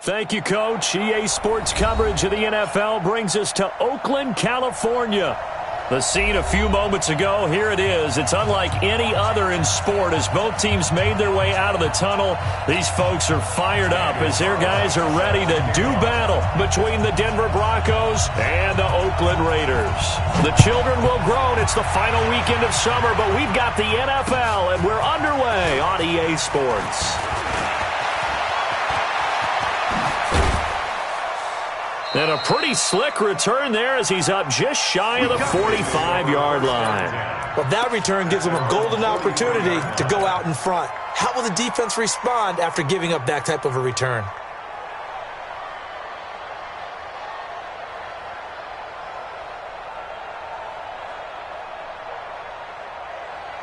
Thank you, Coach. EA Sports coverage of the NFL brings us to Oakland, California. The scene a few moments ago, here it is. It's unlike any other in sport as both teams made their way out of the tunnel. These folks are fired up as their guys are ready to do battle between the Denver Broncos and the Oakland Raiders. The children will groan. It's the final weekend of summer, but we've got the NFL, and we're underway on EA Sports. And a pretty slick return there as he's up just shy of the 45-yard line. Well, that return gives him a golden opportunity to go out in front. How will the defense respond after giving up that type of a return?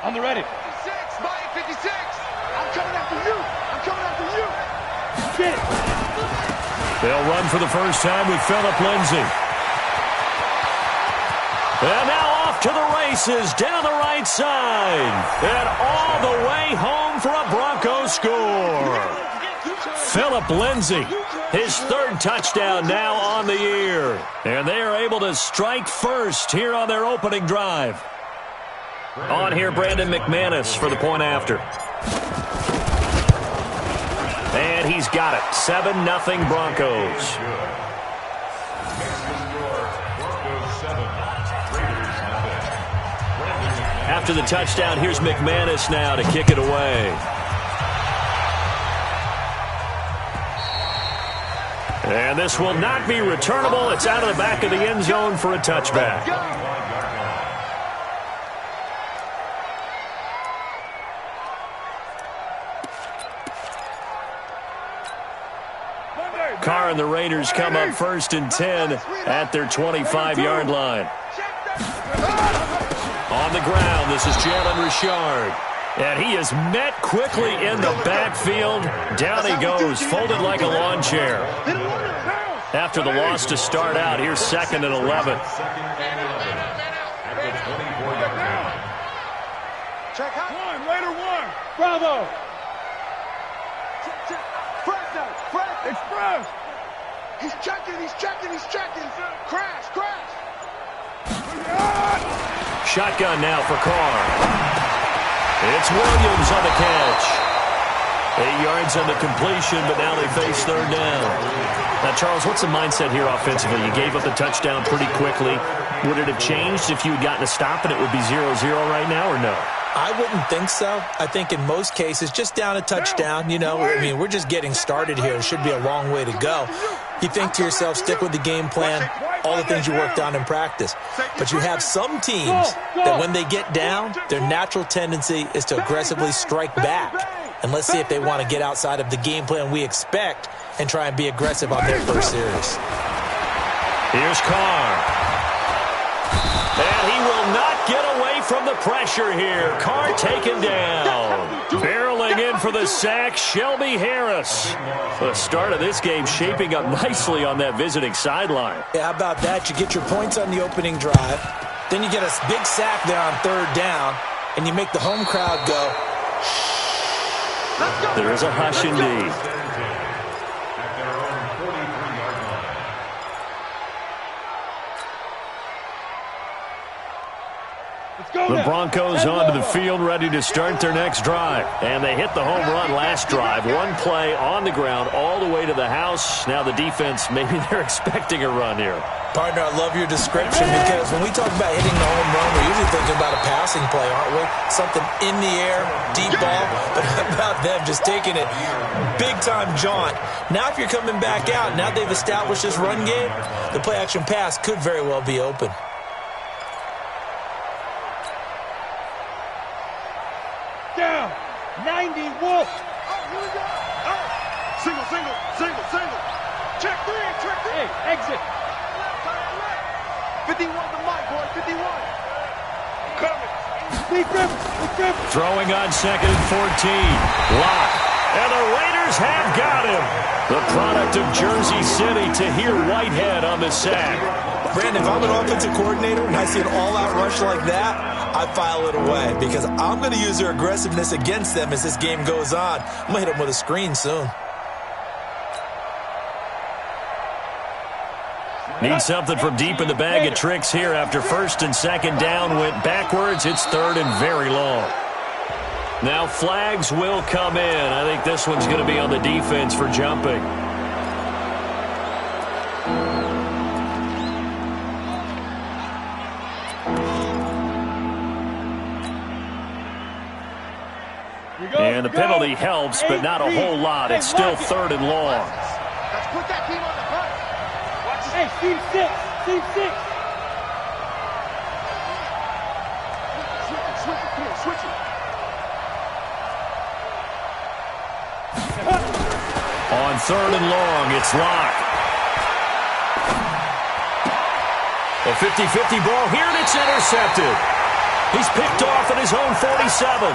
On the ready. 56, Mike, 56. I'm coming after you. I'm coming after you. Get it. They'll run for the first time with Phillip Lindsay. And now off to the races down the right side. And all the way home for a Broncos score. Phillip Lindsay, his third touchdown now on the year. And they are able to strike first here on their opening drive. On here, Brandon McManus for the point after. And he's got it. 7-0 Broncos. After the touchdown, here's McManus now to kick it away. And this will not be returnable. It's out of the back of the end zone for a touchback. Carr and the Raiders come up 1st and 10 at their 25-yard line. On the ground, this is Jalen Richard. And he is met quickly in the backfield. Down he goes, folded like a lawn chair. After the loss to start out, here's 2nd and 11. Check out. One, Raider one. Bravo. Express. He's checking. Crash. Shotgun now for Carr. It's Williams on the catch. 8 yards on the completion, but now they face 3rd down. Now, Charles, what's the mindset here offensively? You gave up the touchdown pretty quickly. Would it have changed if you had gotten a stop and it would be 0-0 right now, or no? I wouldn't think so. I think in most cases, just down a touchdown, we're just getting started here. It should be a long way to go. You think to yourself, stick with the game plan, all the things you worked on in practice. But you have some teams that when they get down, their natural tendency is to aggressively strike back. And let's see if they want to get outside of the game plan we expect and try and be aggressive on their first series. Here's Carr. And he will not get away from the pressure here. Carr taken down. Barreling in for the sack, Shelby Harris. The start of this game shaping up nicely on that visiting sideline. Yeah, how about that? You get your points on the opening drive. Then you get a big sack there on 3rd down. And you make the home crowd go. There is a hush indeed. The Broncos onto the field, ready to start their next drive. And they hit the home run last drive. One play on the ground all the way to the house. Now the defense, maybe they're expecting a run here. Partner, I love your description because when we talk about hitting the home run, we're usually thinking about a passing play, aren't we? Something in the air, deep ball. But how about them just taking it big-time jaunt? Now if you're coming back out, now they've established this run game, the play-action pass could very well be open. Down. 90 Wolf. Single. Check three. Hey, exit. 51 to Mike, boy, 51. Coming. Big grip. Throwing on 2nd and 14. Lock. And the Raiders have got him. The product of Jersey City, Tahir Whitehead on the sack. Brandon, if I'm an offensive coordinator and I see an all-out rush like that, I file it away because I'm going to use their aggressiveness against them as this game goes on. I'm going to hit them with a screen soon. Need something from deep in the bag of tricks here after first and second down went backwards. It's third and very long. Now flags will come in. I think this one's going to be on the defense for jumping. And the penalty helps, but not a whole lot. It's still third and long. Let's put that team on the front. Watch it. Hey, team 6. Team 6. Switch it, Pierce. Switch it. On third and long, it's locked. A 50-50 ball here, and it's intercepted. He's picked off at his own 47.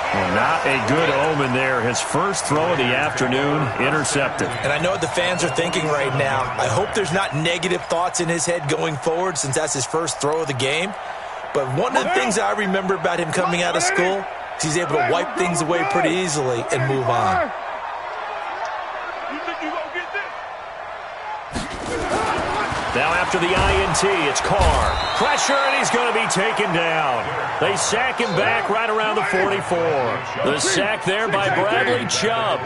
Well, not a good omen there. His first throw of the afternoon, intercepted. And I know what the fans are thinking right now. I hope there's not negative thoughts in his head going forward since that's his first throw of the game. But one of the things I remember about him coming out of school is he's able to wipe things away pretty easily and move on. Now after the INT, it's Carr. Pressure, and he's going to be taken down. They sack him back right around the 44. The sack there by Bradley Chubb.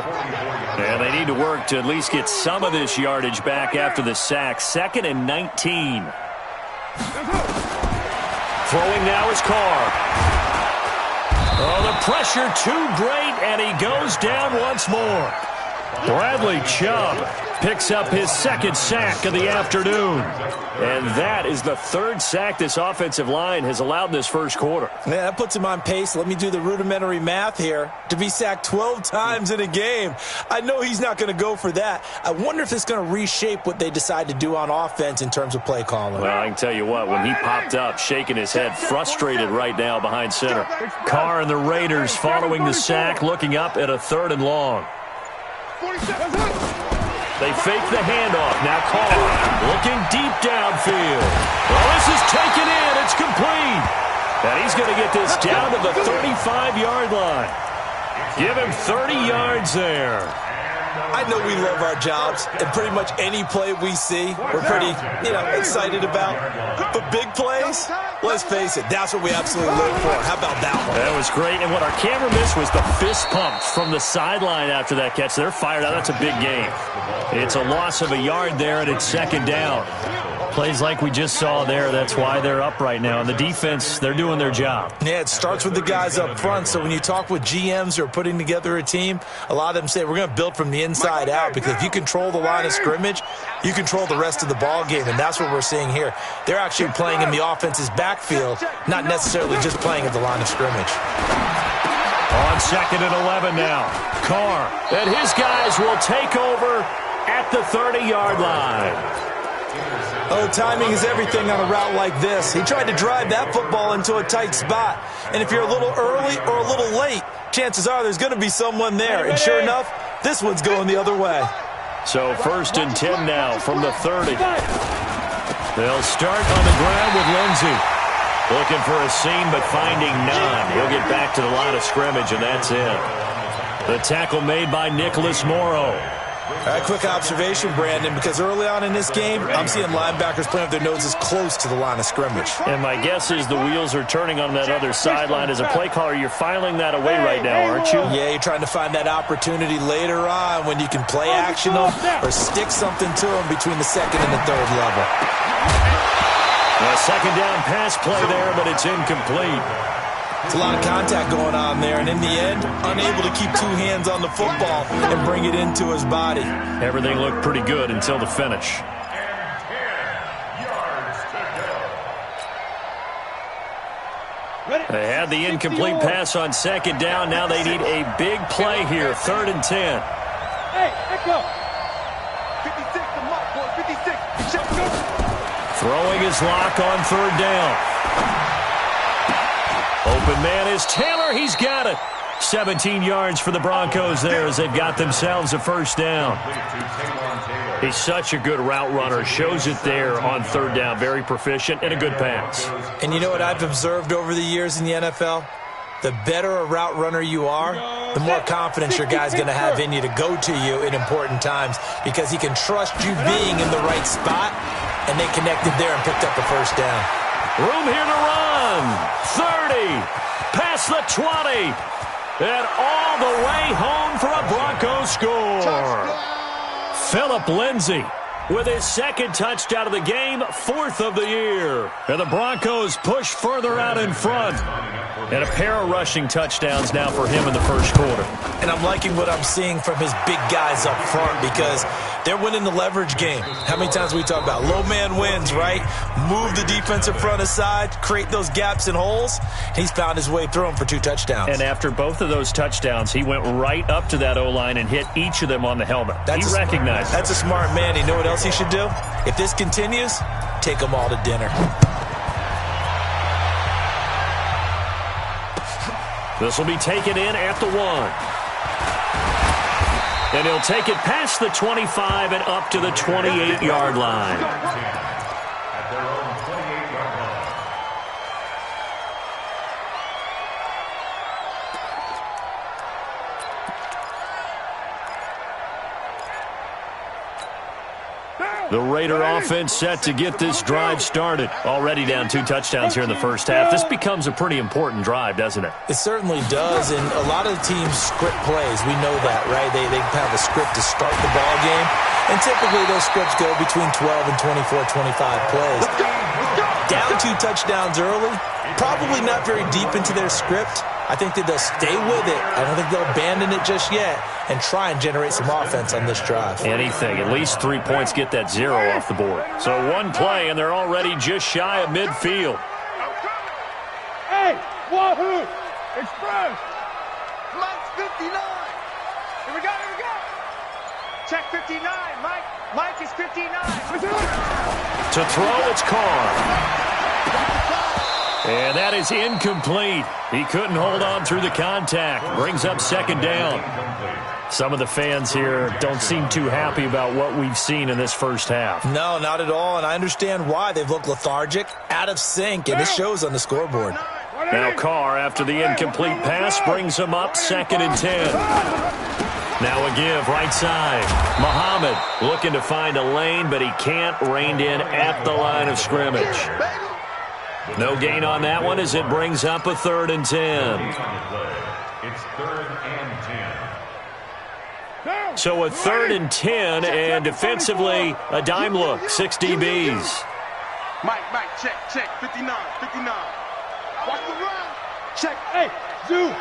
And they need to work to at least get some of this yardage back after the sack. 2nd and 19. Throwing now is Carr. Oh, the pressure too great, and he goes down once more. Bradley Chubb picks up his second sack of the afternoon. And that is the third sack this offensive line has allowed in this first quarter. Yeah, that puts him on pace. Let me do the rudimentary math here. To be sacked 12 times in a game. I know he's not going to go for that. I wonder if it's going to reshape what they decide to do on offense in terms of play calling. Well, I can tell you what, when he popped up, shaking his head, frustrated right now behind center. Carr and the Raiders following the sack, looking up at a third and long. They fake the handoff. Now Carr looking deep downfield. Well, this is taken in. It's complete. And he's going to get this down to the 35-yard line. Give him 30 yards there. I know we love our jobs, and pretty much any play we see, we're pretty, excited about. But big plays, let's face it, that's what we absolutely live for. How about that one? That was great, and what our camera missed was the fist pumps from the sideline after that catch. They're fired out. That's a big game. It's a loss of a yard there, and it's second down. Plays like we just saw there, that's why they're up right now. And the defense, they're doing their job. Yeah, it starts with the guys up front. So when you talk with GMs who are putting together a team, a lot of them say we're going to build from the inside out, because if you control the line of scrimmage, you control the rest of the ball game, and that's what we're seeing here. They're actually playing in the offense's backfield, not necessarily just playing at the line of scrimmage. On 2nd and 11 now. Carr and his guys will take over at the 30-yard line. Oh, timing is everything on a route like this. He tried to drive that football into a tight spot. And if you're a little early or a little late, chances are there's going to be someone there. And sure enough, this one's going the other way. So 1st and 10 now from the 30. They'll start on the ground with Lindsey. Looking for a seam, but finding none. He'll get back to the line of scrimmage, and that's it. The tackle made by Nicholas Morrow. All right, quick observation, Brandon, because early on in this game, I'm seeing linebackers playing with their noses close to the line of scrimmage. And my guess is the wheels are turning on that other sideline. As a play caller, you're filing that away right now, aren't you? Yeah, you're trying to find that opportunity later on when you can play action them or stick something to them between the 2nd and the 3rd level. A second down pass play there, but it's incomplete. It's a lot of contact going on there, and in the end, unable to keep two hands on the football and bring it into his body. Everything looked pretty good until the finish. They had the incomplete pass on 2nd down. Now they need a big play here, 3rd and 10. Hey, echo. 56, the mark, boy, 56. Check, go. Throwing his lock on 3rd down. Open man is Taylor. He's got it. 17 yards for the Broncos there as they've got themselves a first down. He's such a good route runner. Shows it there on 3rd down. Very proficient and a good pass. And you know what I've observed over the years in the NFL? the better a route runner you are, the more confidence your guy's going to have in you to go to you in important times because he can trust you being in the right spot, and they connected there and picked up the first down. Room here to run. 30, past the 20, and all the way home for a Broncos score. Phillip Lindsay with his second touchdown of the game, 4th of the year. And the Broncos push further out in front. And a pair of rushing touchdowns now for him in the first quarter. And I'm liking what I'm seeing from his big guys up front because they're winning the leverage game. How many times we talk about low man wins, right? Move the defensive front aside, create those gaps and holes. He's found his way through them for 2 touchdowns. And after both of those touchdowns, he went right up to that O-line and hit each of them on the helmet. He recognized it. That's a smart man. You know what else he should do? If this continues, take them all to dinner. This will be taken in at the 1. And he'll take it past the 25 and up to the 28-yard line. The Raider offense set to get this drive started. Already down 2 touchdowns here in the first half. This becomes a pretty important drive, doesn't it? It certainly does, and a lot of the teams script plays. We know that, right? They have a script to start the ball game, and typically those scripts go between 12 and 24, 25 plays. Down 2 touchdowns early, probably not very deep into their script. I think that they'll stay with it. I don't think they'll abandon it just yet and try and generate some offense on this drive. Anything. At least 3 points get that 0 off the board. So 1 play, and they're already just shy of midfield. Hey, Wahoo! Express! Mike's 59. Here we go, here we go. Check 59. Mike is 59. To throw, it's Carr. And that is incomplete. He couldn't hold on through the contact. Brings up 2nd down. Some of the fans here don't seem too happy about what we've seen in this first half. No, not at all, and I understand why. They've looked lethargic, out of sync, and it shows on the scoreboard. Now Carr, after the incomplete pass, brings him up 2nd and 10. Now a give, right side. Muhammad looking to find a lane, but he can't. Reined in at the line of scrimmage. No gain on that one as it brings up a 3rd and 10. It's 3rd and 10. So a 3rd and 10, and defensively a dime look, 6 DBs. Mike, check, 59. Watch the run. Check, hey, Zoo!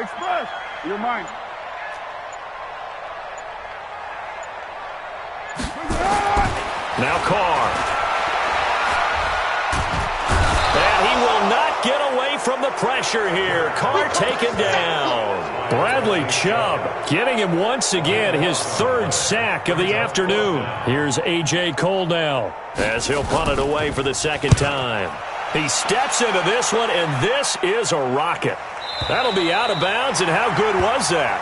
Express! You're mine. Now Carr. And he will not get away from the pressure here. Carr taken down. Bradley Chubb getting him once again his 3rd sack of the afternoon. Here's A.J. Cole now as he'll punt it away for the 2nd time. He steps into this one, and this is a rocket. That'll be out of bounds, and how good was that?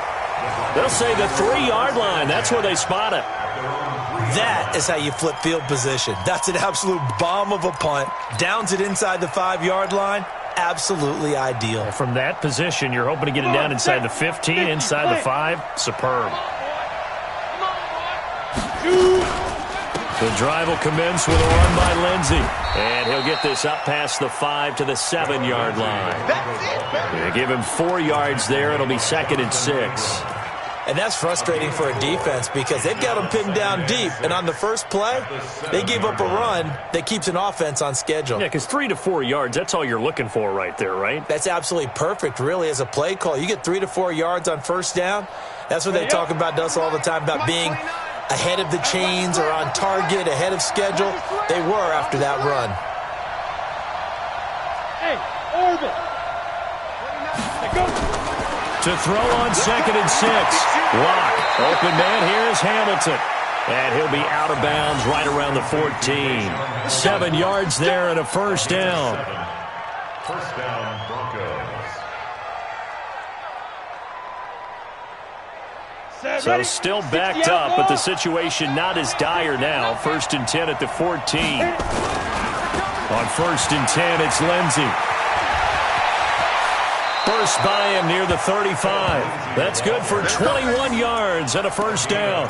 They'll say the 3-yard line. That's where they spot it. That is how you flip field position. That's an absolute bomb of a punt. Downs it inside the 5-yard line. Absolutely ideal. From that position, you're hoping to get it down inside the 15, inside the 5. Superb. The drive will commence with a run by Lindsay. And he'll get this up past the 5 to the 7-yard line. They give him 4 yards there. It'll be 2nd and 6. And that's frustrating for a defense because they've got them pinned down deep. And on the first play, they gave up a run that keeps an offense on schedule. Yeah, because 3 to 4 yards, that's all you're looking for right there, right? That's absolutely perfect, really, as a play call. You get 3 to 4 yards on first down. That's what they talk about to us all the time, about being ahead of the chains or on target, ahead of schedule. They were after that run. Hey, orbit. Go. To throw on 2nd and 6. Lock. Open man here is Hamilton. And he'll be out of bounds right around the 14. 7 yards there and a 1st down. First down, Broncos. So still backed up, but the situation not as dire now. 1st and 10 at the 14. On 1st and 10, it's Lindsay. Burst by him near the 35. That's good for 21 yards and a first down.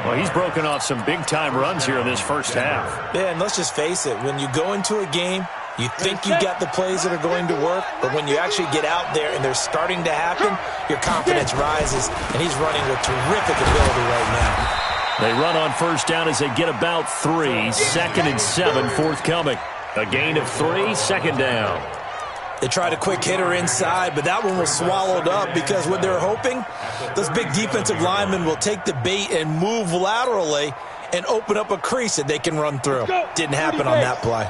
Well, he's broken off some big-time runs here in this first half. Yeah, and let's just face it. When you go into a game, you think you got the plays that are going to work, but when you actually get out there and they're starting to happen, your confidence rises, and he's running with terrific ability right now. They run on first down as they get about 3. 2nd and 7 forthcoming. A gain of 3, second down. They tried a quick hitter inside, but that one was swallowed up because what they're hoping, those big defensive linemen will take the bait and move laterally and open up a crease that they can run through. Didn't happen on that play.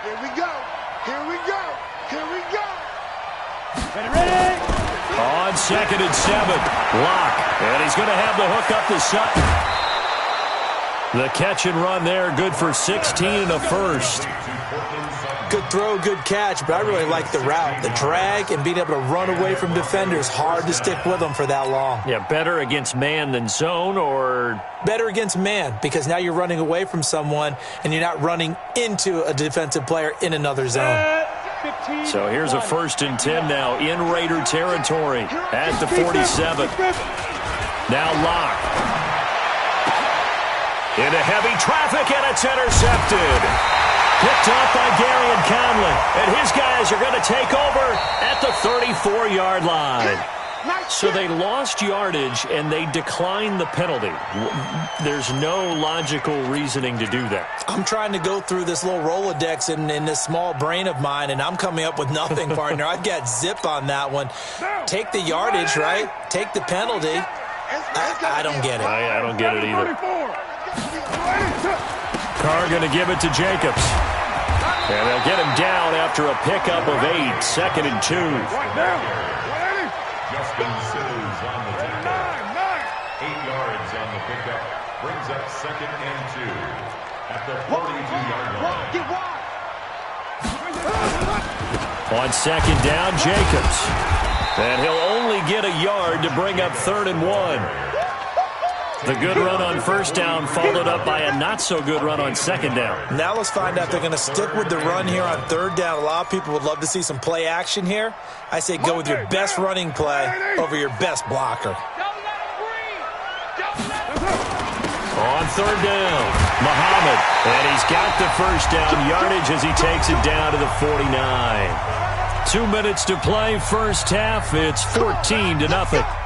Here we go. Here we go. Here we go. Ready? On 2nd and 7, Locke. And he's going to have the hook up to Sutton. The catch and run there, good for 16 and a first. Good throw, good catch, but I really like the route. The drag and being able to run away from defenders, hard to stick with them for that long. Yeah, better against man than zone, or? Better against man, because now you're running away from someone and you're not running into a defensive player in another zone. So here's a 1st and 10 now in Raider territory at the 47. Now Locke. Into heavy traffic, and it's intercepted. Picked off by Gary and Conley. And his guys are going to take over at the 34-yard line. So they lost yardage, and they declined the penalty. There's no logical reasoning to do that. I'm trying to go through this little Rolodex in this small brain of mine, and I'm coming up with nothing, partner. I've got zip on that one. Take the yardage, right? Take the penalty. I don't get it. I don't get it either. Carr going to give it to Jacobs. And they'll get him down after a pickup of 8. 2nd and 2. Justin Simmons on the tackle. 8 yards on the pickup. Brings up 2nd and 2 at the 42-yard line. On 2nd down, Jacobs. And he'll only get a yard to bring up 3rd and 1. The good run on 1st down followed up by a not-so-good run on 2nd down. Now let's find out if they're going to stick with the run here on 3rd down. A lot of people would love to see some play action here. I say go with your best running play over your best blocker. On 3rd down, Muhammad. And he's got the 1st down yardage as he takes it down to the 49. 2 minutes to play, first half. It's 14-0.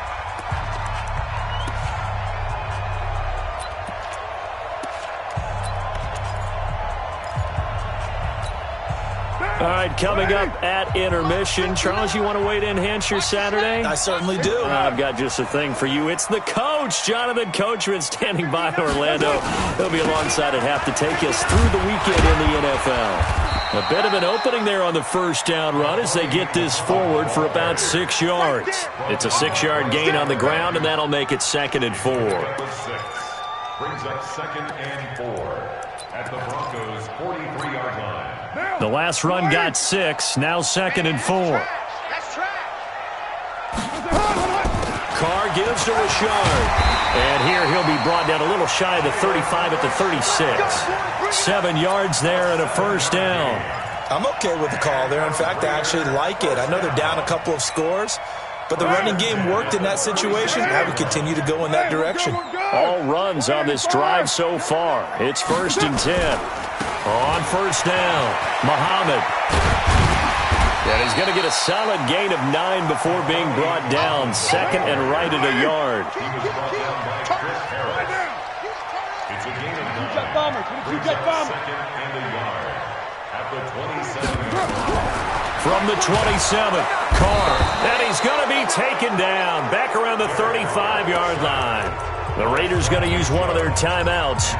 All right, coming up at intermission. Charles, you want to wait to enhance your Saturday? I certainly do. I've got just a thing for you. It's the coach, Jonathan Coachman, standing by in Orlando. He'll be alongside at half to take us through the weekend in the NFL. A bit of an opening there on the 1st down run as they get this forward for about 6 yards. It's a 6-yard gain on the ground, and that'll make it 2nd and 4. Brings up 2nd and 4 at the Broncos' 43-yard line. The last run got 6, now 2nd and 4. Carr gives to Rashard. And here he'll be brought down a little shy of the 35 at the 36. 7 yards there and a 1st down. I'm okay with the call there. In fact, I actually like it. I know they're down a couple of scores, but the running game worked in that situation. I would continue to go in that direction. All runs on this drive so far. It's 1st and 10. On 1st down, Muhammad. And he's going to get a solid gain of 9 before being brought down. 2nd and right at a yard. He was brought down by Chris Harris. It's a gain of 9. Brings up 2nd and a yard at the 27. From the 27, Carr. And he's going to be taken down back around the 35-yard line. The Raiders going to use one of their timeouts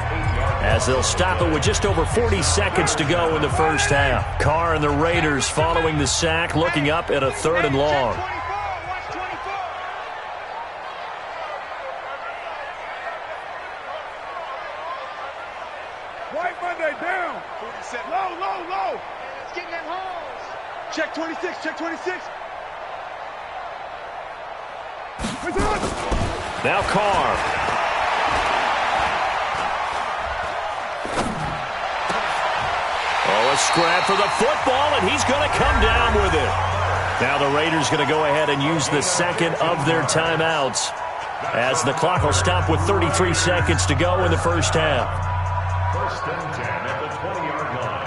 as they'll stop it with just over 40 seconds to go in the first half. Carr and the Raiders following the sack, looking up at a 3rd and long. White Monday down. Low, low, low. It's getting them holes. Check 26, check 26. Now Carr. Oh, a scrap for the football, and he's going to come down with it. Now the Raiders going to go ahead and use the second of their timeouts as the clock will stop with 33 seconds to go in the first half. First and 10 at the 20-yard line.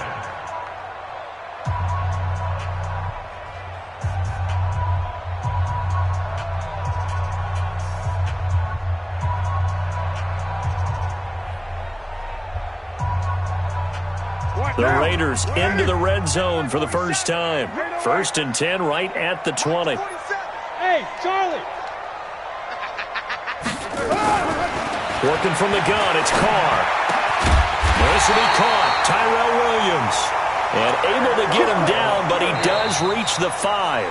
The Raiders into the red zone for the first time. First and 10 right at the 20. Hey, Charlie. Working from the gun, it's Carr. This will be caught. Tyrell Williams. And able to get him down, but he does reach the 5.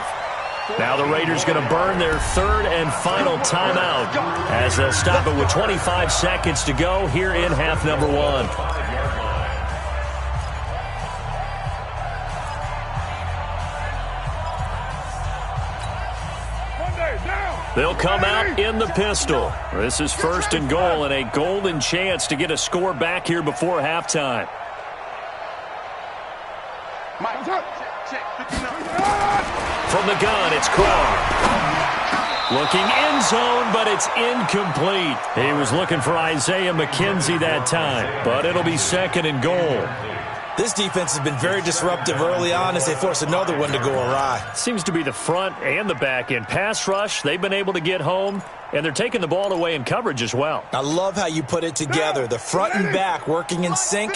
Now the Raiders going to burn their third and final timeout as they'll stop it with 25 seconds to go here in half number 1. They'll come out in the pistol. This is first and goal and a golden chance to get a score back here before halftime. From the gun, it's Carr. Looking end zone, but it's incomplete. He was looking for Isaiah McKenzie that time, but it'll be second and goal. This defense has been very disruptive early on as they force another one to go awry. Seems to be the front and the back end. Pass rush, they've been able to get home, and they're taking the ball away in coverage as well. I love how you put it together. The front and back working in sync,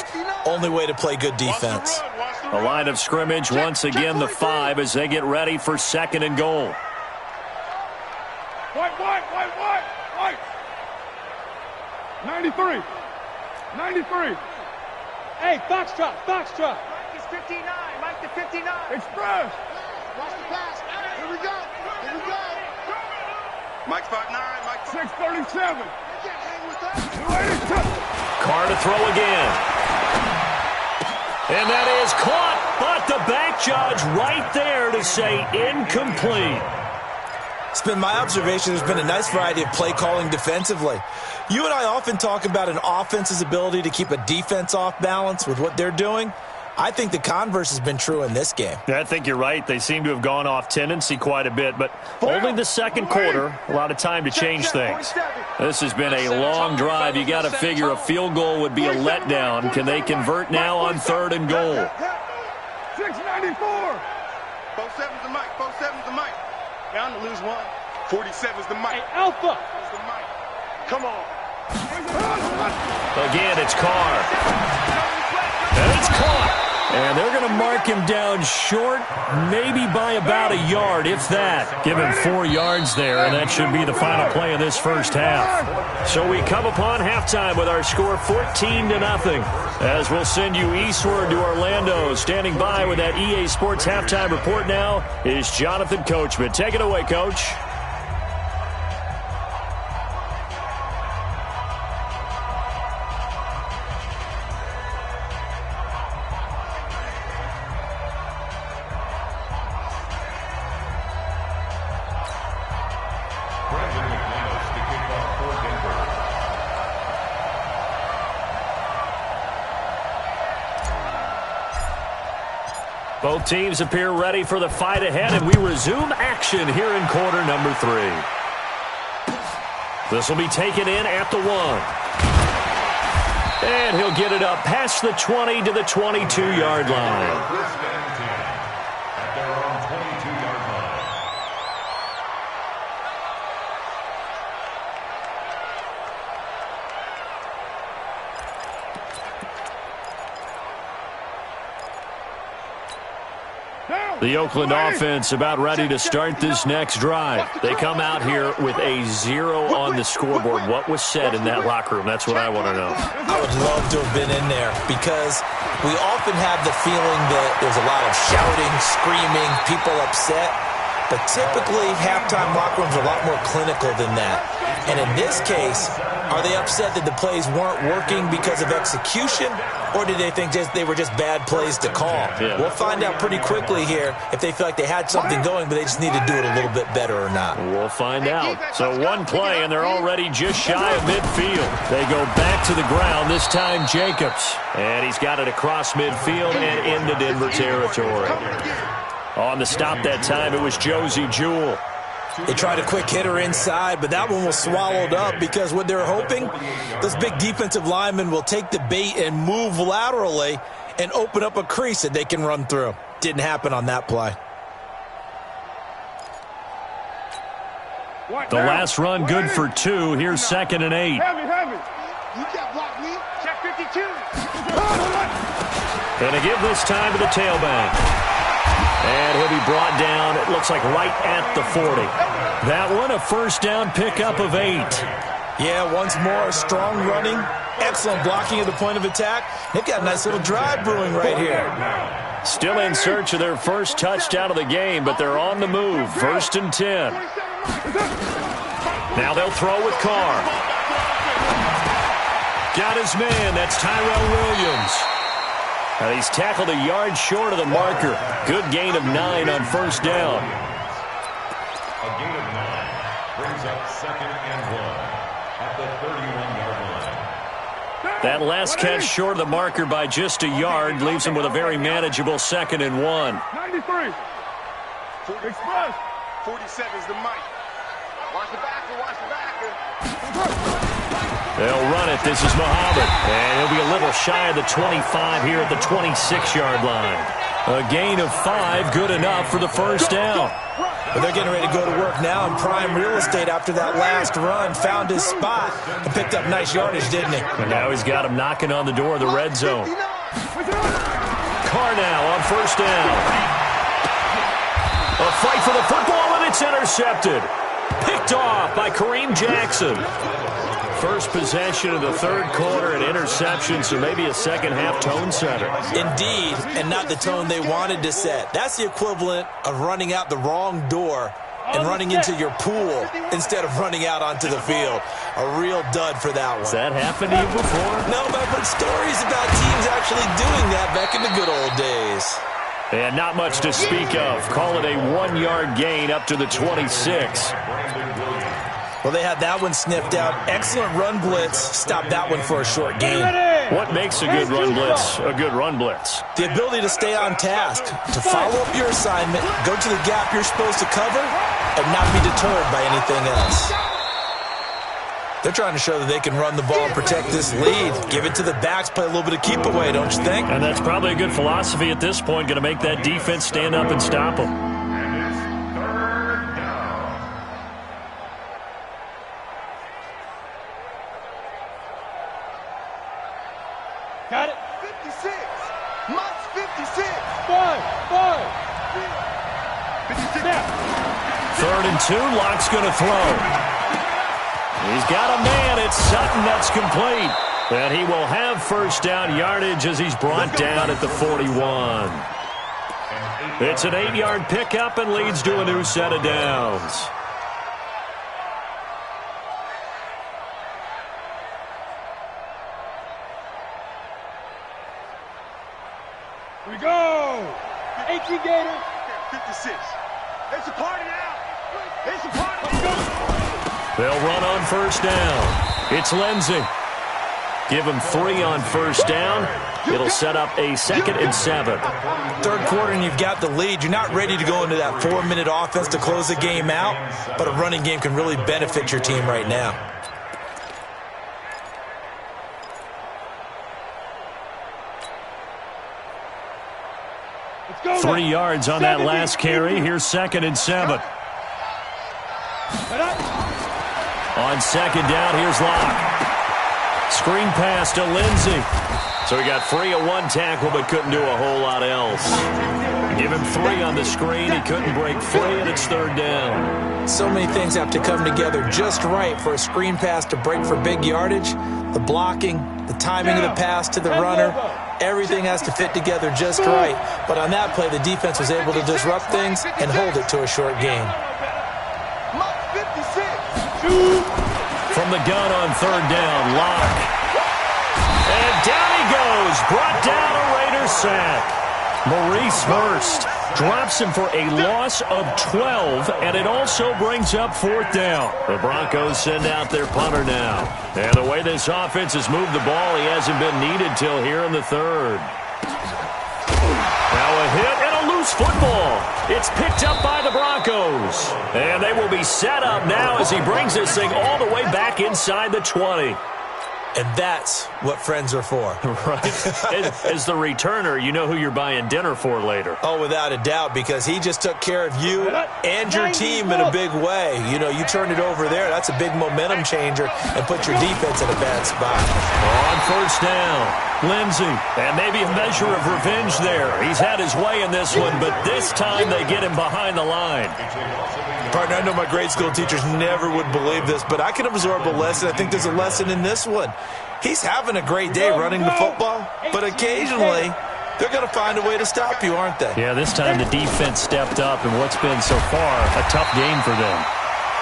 only way to play good defense. A line of scrimmage, once again the 5 as they get ready for second and goal. White. 93. Hey, Foxtrot. Mike is 59. Mike to 59. Express. Watch the pass. Here we go. Mike's 5'9". Mike 637. You can't hang with that. 282. Carr to throw again. And that is caught, but the back judge right there to say incomplete. It's been my observation there's been a nice variety of play calling defensively. You and I often talk about an offense's ability to keep a defense off balance with what they're doing. I think the converse has been true in this game. I think you're right. They seem to have gone off tendency quite a bit, but only the second quarter, a lot of time to change things. This has been a long drive. You got to figure a field goal would be a letdown. Can they convert now on third and goal? 694. 47's the Mike. 47's the Mike. Bound to lose one. 47's the Mike. Hey, Alpha. It's the Mike. Come on. Again, it's Carr. And it's caught. And they're going to mark him down short, maybe by about a yard, if that. Give him 4 yards there, and that should be the final play of this first half. So we come upon halftime with our score 14-0. As we'll send you eastward to Orlando. Standing by with that EA Sports halftime report now is Jonathan Coachman. Take it away, Coach. Both teams appear ready for the fight ahead, and we resume action here in quarter number 3. This will be taken in at the 1. And he'll get it up past the 20 to the 22-yard line. At their own 22-yard line. The Oakland offense about ready to start this next drive. They come out here with a 0 on the scoreboard. What was said in that locker room? That's what I want to know. I would love to have been in there because we often have the feeling that there's a lot of shouting, screaming, people upset. But typically, halftime locker rooms are a lot more clinical than that. And in this case, are they upset that the plays weren't working because of execution, or did they think they were just bad plays to call? Yeah. We'll find out pretty quickly here if they feel like they had something going, but they just need to do it a little bit better or not. We'll find out. So one play, and they're already just shy of midfield. They go back to the ground, this time Jacobs. And he's got it across midfield and into Denver territory. On the stop that time, it was Josie Jewell. They tried a quick hitter inside, but that one was swallowed up because what they're hoping, those big defensive linemen will take the bait and move laterally and open up a crease that they can run through. Didn't happen on that play. The last run good for 2. Here's 2nd and 8. You can't block me. Check 52. And to give this time to the tailback. And he'll be brought down, it looks like right at the 40. That one, a first down pickup of 8. Yeah, once more, strong running, excellent blocking at the point of attack. They've got a nice little drive brewing right here. Still in search of their first touchdown of the game, but they're on the move. 1st and 10. Now they'll throw with Carr. Got his man, that's Tyrell Williams. Now he's tackled a yard short of the marker. Good gain of 9 on first down. A gain of 9 brings up 2nd and 1 at the 31-yard line. That last catch short of the marker by just a yard leaves him with a very manageable 2nd and 1. 93. Express. 47 is the mic. Watch the backer, watch the backer. They'll run it. This is Muhammad. And he'll be a little shy of the 25 here at the 26-yard line. A gain of 5, good enough for the first down. But they're getting ready to go to work now in prime real estate after that last run. Found his spot and picked up nice yardage, didn't he? And now he's got him knocking on the door of the red zone. Carr now on first down. A fight for the football, and it's intercepted. Picked off by Kareem Jackson. First possession of the 3rd quarter, an interception, so maybe a second-half tone setter. Indeed, and not the tone they wanted to set. That's the equivalent of running out the wrong door and running into your pool instead of running out onto the field. A real dud for that one. Has that happened to you before? No, but I've heard stories about teams actually doing that back in the good old days. And not much to speak of. Call it a 1-yard gain up to the 26. Well, they had that one sniffed out. Excellent run blitz. Stopped that one for a short gain. What makes a good run blitz a good run blitz? The ability to stay on task, to follow up your assignment, go to the gap you're supposed to cover, and not be deterred by anything else. They're trying to show that they can run the ball and protect this lead. Give it to the backs, play a little bit of keep away, don't you think? And that's probably a good philosophy at this point, going to make that defense stand up and stop them. And it's 3rd down. Got it. 56. Mott's 56. 5. 56. 3rd and 2, Locke's going to throw. He's got a man. It's Sutton. That's complete. And he will have first down yardage as he's brought down at the 41. It's an 8-yard pickup and leads to a new set of downs. Here we go. 18 Gator. 56. It's a party now. It's a party. Let's go. They'll run on first down. It's Lindsey. Give him 3 on first down. It'll set up a 2nd and 7. 3rd quarter and you've got the lead. You're not ready to go into that 4-minute offense to close the game out, but a running game can really benefit your team right now. Let's go. 3 yards on that last carry. Here's 2nd and 7. On 2nd down, here's Locke. Screen pass to Lindsey. So he got free of 1 tackle, but couldn't do a whole lot else. Give him 3 on the screen. He couldn't break free, and it's 3rd down. So many things have to come together just right for a screen pass to break for big yardage. The blocking, the timing of the pass to the runner, everything has to fit together just right. But on that play, the defense was able to disrupt things and hold it to a short gain. From the gun on 3rd down, Locke. And down he goes. Brought down a Raider sack. Maurice Hurst drops him for a loss of 12, and it also brings up 4th down. The Broncos send out their punter now. And the way this offense has moved the ball, he hasn't been needed till here in the 3rd. Now a hit and a loose loose football. It's picked up by the Broncos. And they will be set up now as he brings this thing all the way back inside the 20. And that's what friends are for. Right. As the returner, you know who you're buying dinner for later. Oh, without a doubt, because he just took care of you and your team in a big way. You know, you turned it over there. That's a big momentum changer and put your defense in a bad spot. On first down, Lindsey. And maybe a measure of revenge there. He's had his way in this one, but this time they get him behind the line. Partner, I know my grade school teachers never would believe this, but I can absorb a lesson. I think there's a lesson in this one. He's having a great day running the football, but occasionally they're going to find a way to stop you, aren't they? Yeah, this time the defense stepped up in what's been so far a tough game for them.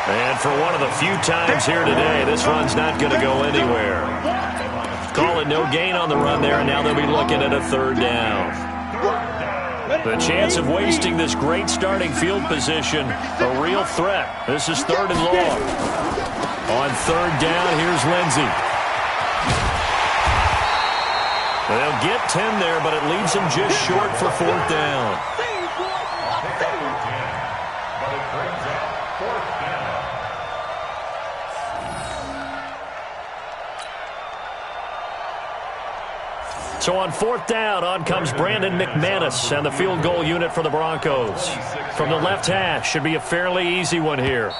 And for one of the few times here today, this run's not going to go anywhere. Call it no gain on the run there, and now they'll be looking at a third down. The chance of wasting this great starting field position, a real threat. This is third and long. On third down, here's Lindsey. They'll get 10 there, but it leaves them just short for fourth down. So on fourth down, on comes Brandon McManus and the field goal unit for the Broncos. From the left hash, should be a fairly easy one here.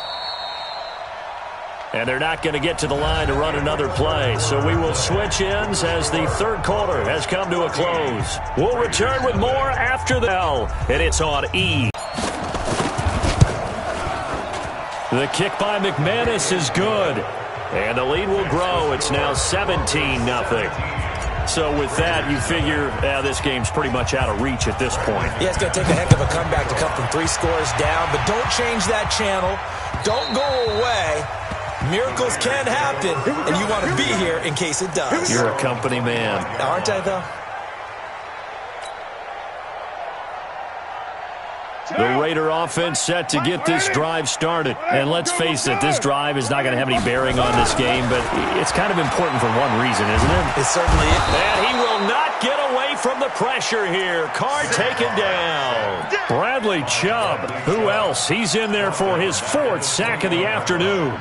And they're not going to get to the line to run another play. So we will switch ends as the third quarter has come to a close. We'll return with more after the bell. And it's on E. The kick by McManus is good. And the lead will grow. It's now 17-0. So with that, you figure this game's pretty much out of reach at this point. Yeah, it's going to take a heck of a comeback to come from 3 scores down, but don't change that channel. Don't go away. Miracles can happen, and you want to be here in case it does. You're a company man. Aren't I, though? The Raider offense set to get this drive started. And let's face it, this drive is not going to have any bearing on this game, but it's kind of important for one reason, isn't it? It certainly is. And he will not get away from the pressure here. Carr taken down. Bradley Chubb. Who else? He's in there for his 4th sack of the afternoon.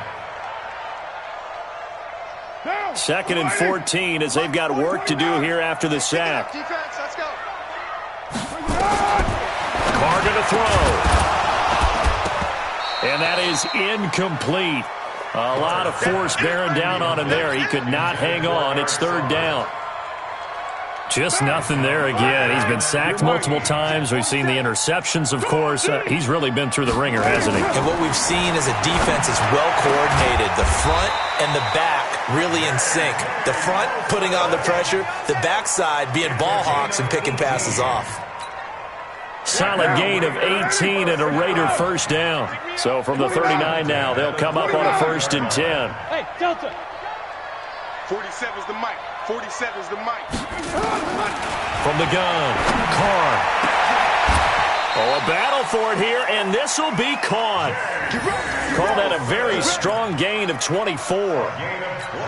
2nd and 14 as they've got work to do here after the sack. Defense, let's go. Carr going to throw. And that is incomplete. A lot of force bearing down on him there. He could not hang on. It's third down. Just nothing there again. He's been sacked multiple times. We've seen the interceptions, of course. He's really been through the ringer, hasn't he? And what we've seen is a defense is well coordinated. The front and the back really in sync. The front putting on the pressure. The backside being ball hawks and picking passes off. Solid gain of 18 and a Raider first down. So from the 39 now, they'll come up on a 1st and 10. Hey, Delta. 47's the mic. 47's the mic. From the gun, Carr. Oh, a battle for it here, and this will be caught. Call that a very strong gain of 24.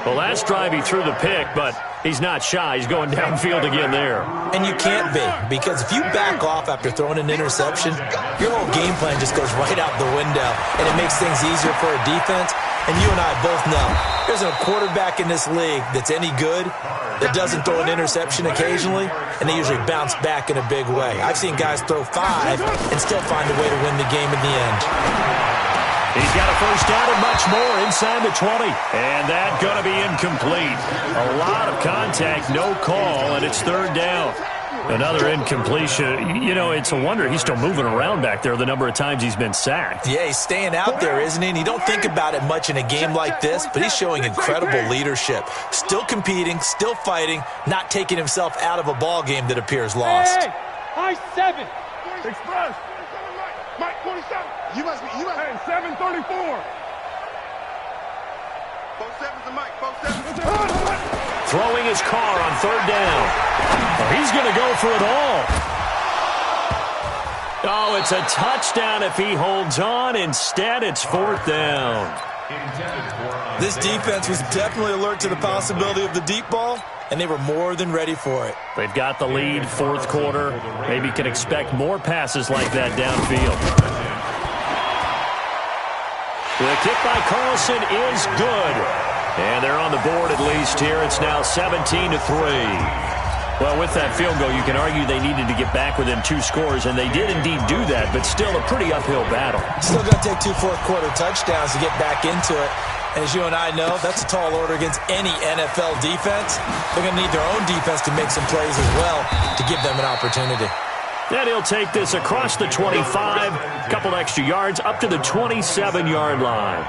The last drive he threw the pick, but he's not shy. He's going downfield again there. And you can't be, because if you back off after throwing an interception, your whole game plan just goes right out the window, and it makes things easier for a defense. And you and I both know there's a quarterback in this league that's any good that doesn't throw an interception occasionally, and they usually bounce back in a big way. I've seen guys throw 5 and still find a way to win the game in the end. He's got a first down and much more inside the 20. And that going to be incomplete. A lot of contact, no call, and it's third down. Another incompletion. You know, it's a wonder he's still moving around back there the number of times he's been sacked. Yeah, he's staying out there, isn't he? And you don't think about it much in a game like this, but he's showing incredible leadership. Still competing, still fighting, not taking himself out of a ball game that appears lost. Hey, high 7. Express. Mike, 47. You must be. Hey, 734. 47's the mic. 47's Throwing his Carr on third down. Oh, he's going to go for it all. Oh, it's a touchdown if he holds on. Instead, it's fourth down. This defense was definitely alert to the possibility of the deep ball, and they were more than ready for it. They've got the lead, fourth quarter. Maybe can expect more passes like that downfield. The kick by Carlson is good. And they're on the board at least here. It's now 17-3. Well, with that field goal, you can argue they needed to get back within 2 scores, and they did indeed do that, but still a pretty uphill battle. Still going to take 2 fourth-quarter touchdowns to get back into it. And as you and I know, that's a tall order against any NFL defense. They're going to need their own defense to make some plays as well to give them an opportunity. And he'll take this across the 25, a couple extra yards, up to the 27-yard line.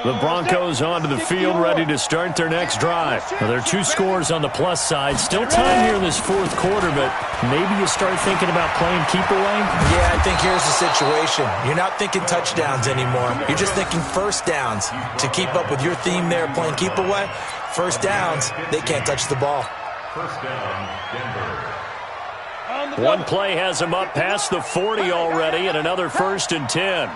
The Broncos onto the field, ready to start their next drive. Now, there are 2 scores on the plus side. Still time here in this fourth quarter, but maybe you start thinking about playing keep away? Yeah, I think here's the situation. You're not thinking touchdowns anymore. You're just thinking first downs. To keep up with your theme there, playing keep away, first downs, they can't touch the ball. First down, Denver. One play has him up past the 40 already, and another 1st and 10.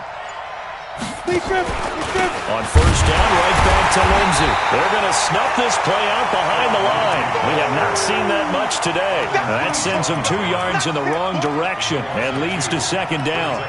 On first down, right back to Lindsey. They're going to snuff this play out behind the line. We have not seen that much today. That sends them 2 yards in the wrong direction and leads to 2nd down.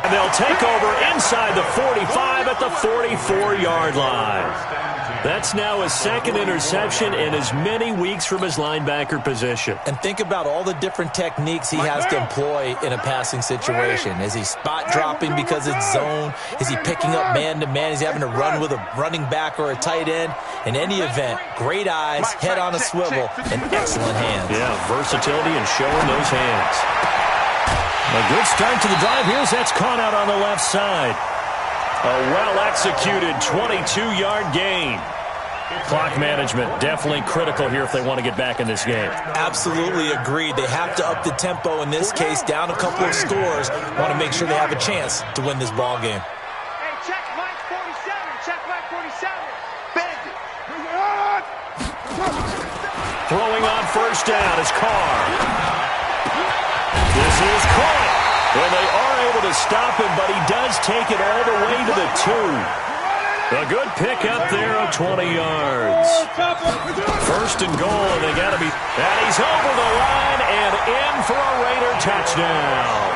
And they'll take over inside the 45 at the 44-yard line. That's now his 2nd interception in as many weeks from his linebacker position. And think about all the different techniques he has to employ in a passing situation. Is he spot dropping because it's zone? Is he picking up man-to-man? Is he having to run with a running back or a tight end? In any event, great eyes, head on a swivel, and excellent hands. Yeah, versatility and showing those hands. A good start to the drive. Here's that's caught out on the left side. A well-executed 22-yard gain. Clock management definitely critical here if they want to get back in this game. Absolutely agreed. They have to up the tempo in this case, down a couple of scores. Want to make sure they have a chance to win this ball game. Hey, check Mike 47. Check Mike 47. Bandit. Throwing on first down is Carr. This is caught. And they are able to stop him, but he does take it all the way to the 2. A good pickup there of 20 yards. 1st and goal, and they got to be... And he's over the line and in for a Raider touchdown.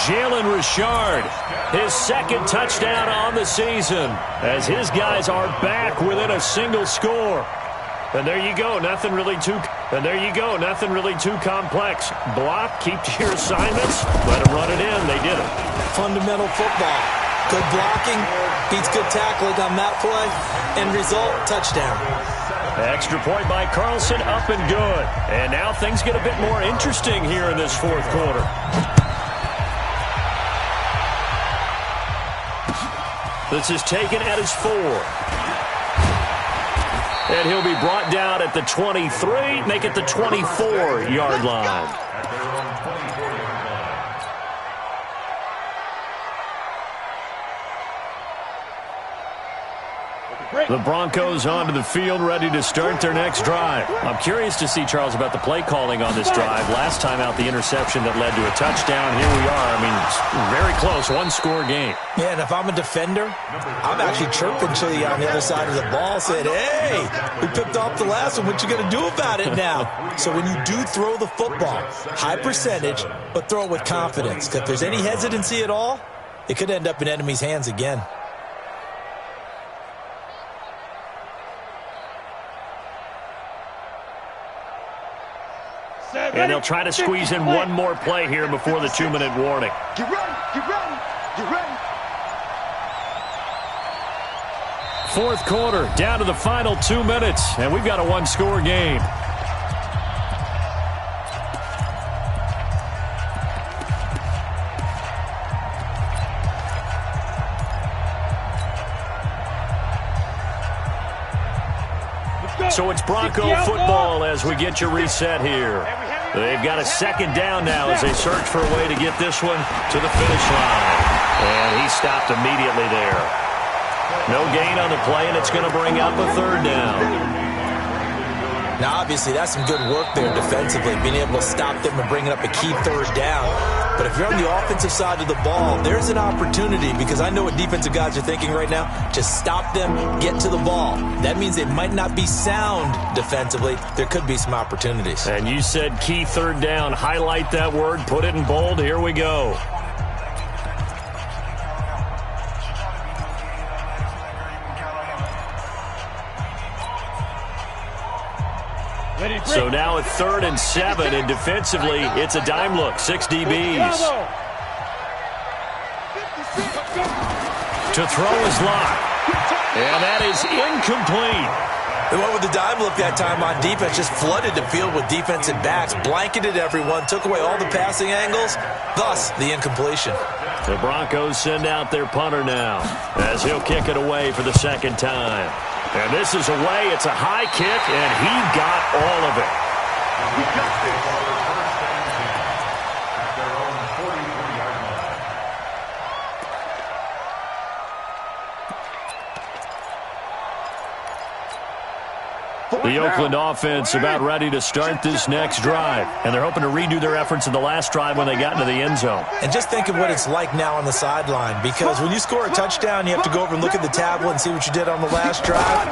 Jalen Richard, his 2nd touchdown on the season, as his guys are back within a single score. And there you go, nothing really too complex. Block, keep to your assignments, let them run it in. They did it. Fundamental football. Good blocking, beats good tackling on that play. End result, touchdown. Extra point by Carlson, up and good. And now things get a bit more interesting here in this fourth quarter. This is taken at his 4. And he'll be brought down at the 23, make it the 24-yard line. The Broncos onto the field, ready to start their next drive. I'm curious to see, Charles, about the play calling on this drive. Last time out, the interception that led to a touchdown. Here we are. I mean, it's very close, 1-score game. Yeah, and if I'm a defender, I'm actually chirping to you on the other side of the ball, saying, hey, we picked off the last one. What you going to do about it now? So when you do throw the football, high percentage, but throw it with confidence. Because if there's any hesitancy at all, it could end up in enemy's hands again. And they'll try to squeeze in one more play here before the 2-minute warning. Get ready, get ready, get ready. Fourth quarter, down to the final 2 minutes, and we've got a 1-score game. So it's Bronco football as we get you reset here. They've got a 2nd down now as they search for a way to get this one to the finish line. And he stopped immediately there. No gain on the play, and it's going to bring up a 3rd down. Now, obviously, that's some good work there defensively, being able to stop them and bringing up a key third down. But if you're on the offensive side of the ball, there's an opportunity, because I know what defensive guys are thinking right now. Just stop them, get to the ball. That means they might not be sound defensively. There could be some opportunities. And you said key third down. Highlight that word, put it in bold. Here we go. So now at 3rd and 7, and defensively, it's a dime look. 6 DBs. To throw his lock. And that is incomplete. They went with the dime look that time on defense, just flooded the field with defensive backs, blanketed everyone, took away all the passing angles, thus the incompletion. The Broncos send out their punter now, as he'll kick it away for the second time. And this is away. It's a high kick, and he got all of it. At their own 43-yard line. The Oakland offense about ready to start this next drive. And they're hoping to redo their efforts in the last drive when they got into the end zone. And just think of what it's like now on the sideline, because when you score a touchdown, you have to go over and look at the tablet and see what you did on the last drive.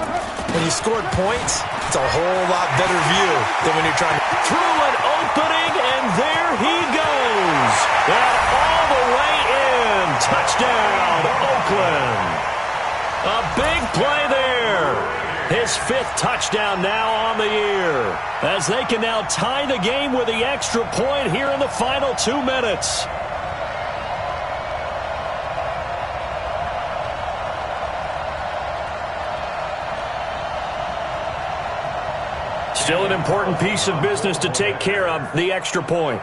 When you scored points, it's a whole lot better view than when you're trying to... Through an opening, and there he goes. And all the way in. Touchdown, Oakland. A big play there. His 5th touchdown now on the year, as they can now tie the game with the extra point here in the final 2 minutes. Still an important piece of business to take care of, the extra point.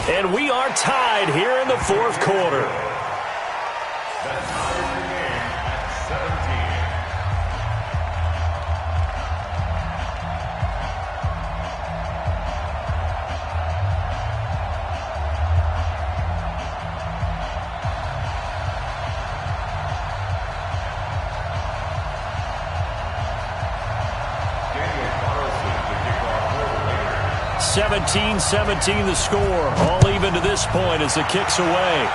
And we are tied here in the 4th quarter. Daniel 17-17 the score. All even to this point as the kick's away.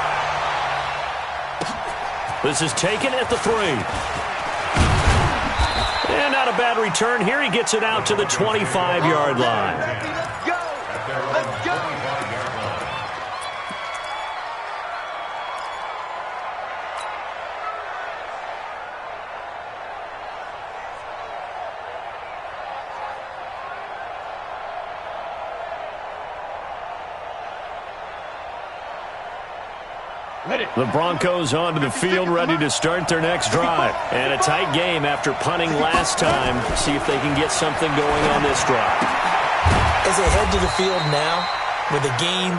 This is taken at the 3. And not a bad return here. He gets it out to the 25-yard line. Let's go! Let's go! The Broncos onto the field, ready to start their next drive. And a tight game after punting last time. See if they can get something going on this drive. As they head to the field now, with the game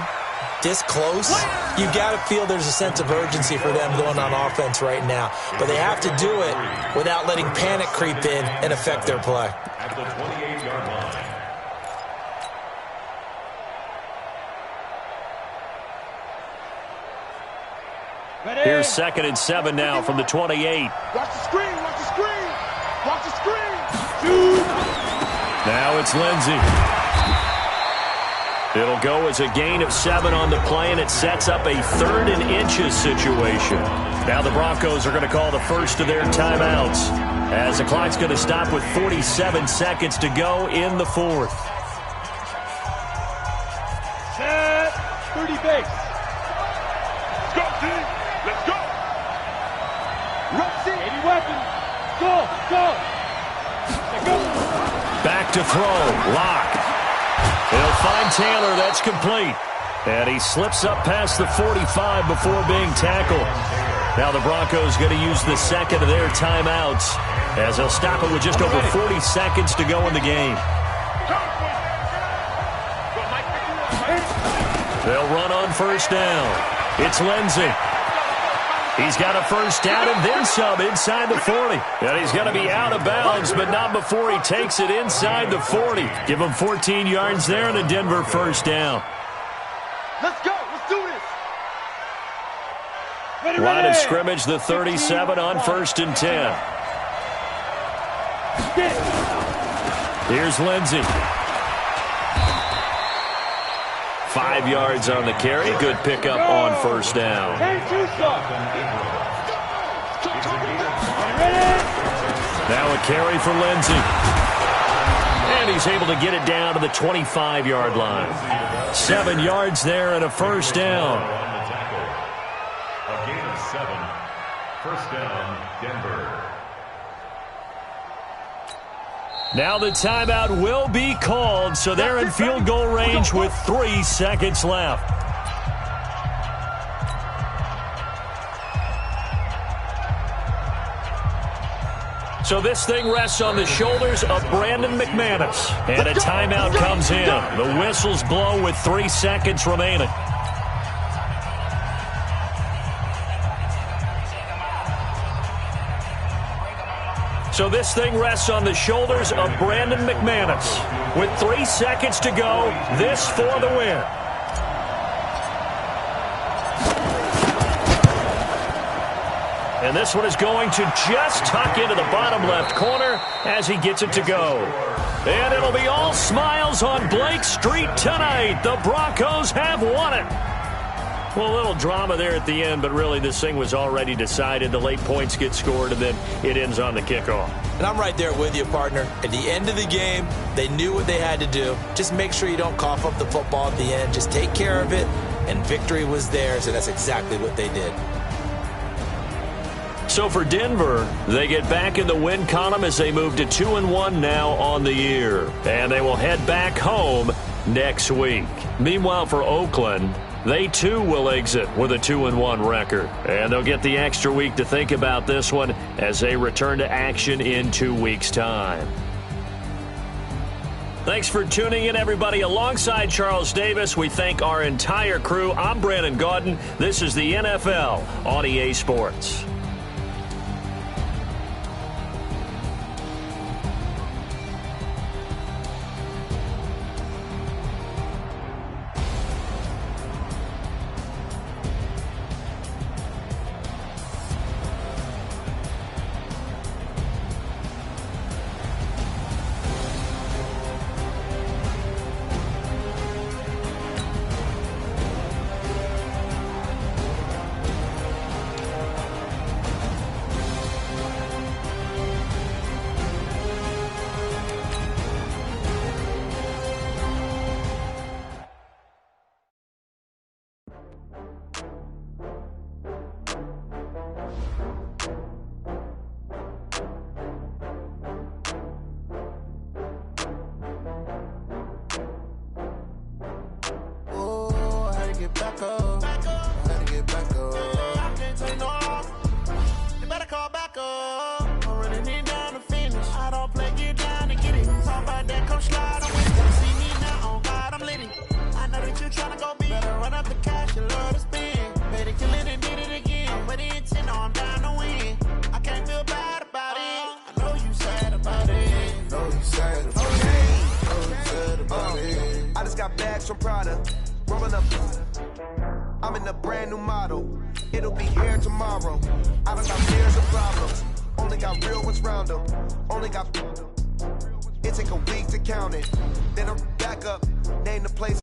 this close, you got to feel there's a sense of urgency for them going on offense right now. But they have to do it without letting panic creep in and affect their play. At the 28-yard line. Here's 2nd and 7 now from the 28. Watch the screen! Watch the screen! Watch the screen! Now it's Lindsey. It'll go as a gain of 7 on the play, and it sets up a 3rd and inches situation. Now the Broncos are going to call the first of their timeouts, as the clock's going to stop with 47 seconds to go in the 4th. Set. 30 base. Let's go, team! Let's go! Run, team! 80 weapons. Go. Go. Let's go. Back to throw. Lock. He'll find Taylor. That's complete. And he slips up past the 45 before being tackled. Now the Broncos going to use the 2nd of their timeouts, as they'll stop it with just over 40 seconds to go in the game. They'll run on first down. It's Lindsey. He's got a first down and then some inside the 40. And he's going to be out of bounds, but not before he takes it inside the 40. Give him 14 yards there and a Denver first down. Let's go! Let's do this! Ready, Line ready. of scrimmage, the 37 on 1st and 10. Here's Lindsey. 5 yards on the carry. Good pickup on first down. Now a carry for Lindsey. And he's able to get it down to the 25-yard line. 7 yards there and a first down. A gain of 7. First down, Denver. Now the timeout will be called, so they're in field goal range with 3 seconds left. So this thing rests on the shoulders of Brandon McManus. And a timeout comes in. The whistles blow with 3 seconds remaining. So this thing rests on the shoulders of Brandon McManus. With 3 seconds to go, this for the win. And this one is going to just tuck into the bottom left corner as he gets it to go. And it'll be all smiles on Blake Street tonight. The Broncos have won it. Well, a little drama there at the end, but really this thing was already decided. The late points get scored, and then it ends on the kickoff. And I'm right there with you, partner. At the end of the game, they knew what they had to do. Just make sure you don't cough up the football at the end. Just take care of it, and victory was theirs, and that's exactly what they did. So for Denver, they get back in the win column as they move to 2-1 now on the year. And they will head back home next week. Meanwhile, for Oakland, they too will exit with a 2-1 record. And they'll get the extra week to think about this one as they return to action in 2 weeks' time. Thanks for tuning in, everybody. Alongside Charles Davis, we thank our entire crew. I'm Brandon Gaudin. This is the NFL on EA Sports. I'm in a brand new model. It'll be here tomorrow. I don't got fears or problems. Only got real ones round them. Only got. It take a week to count it. Then I'm back up. Name the place.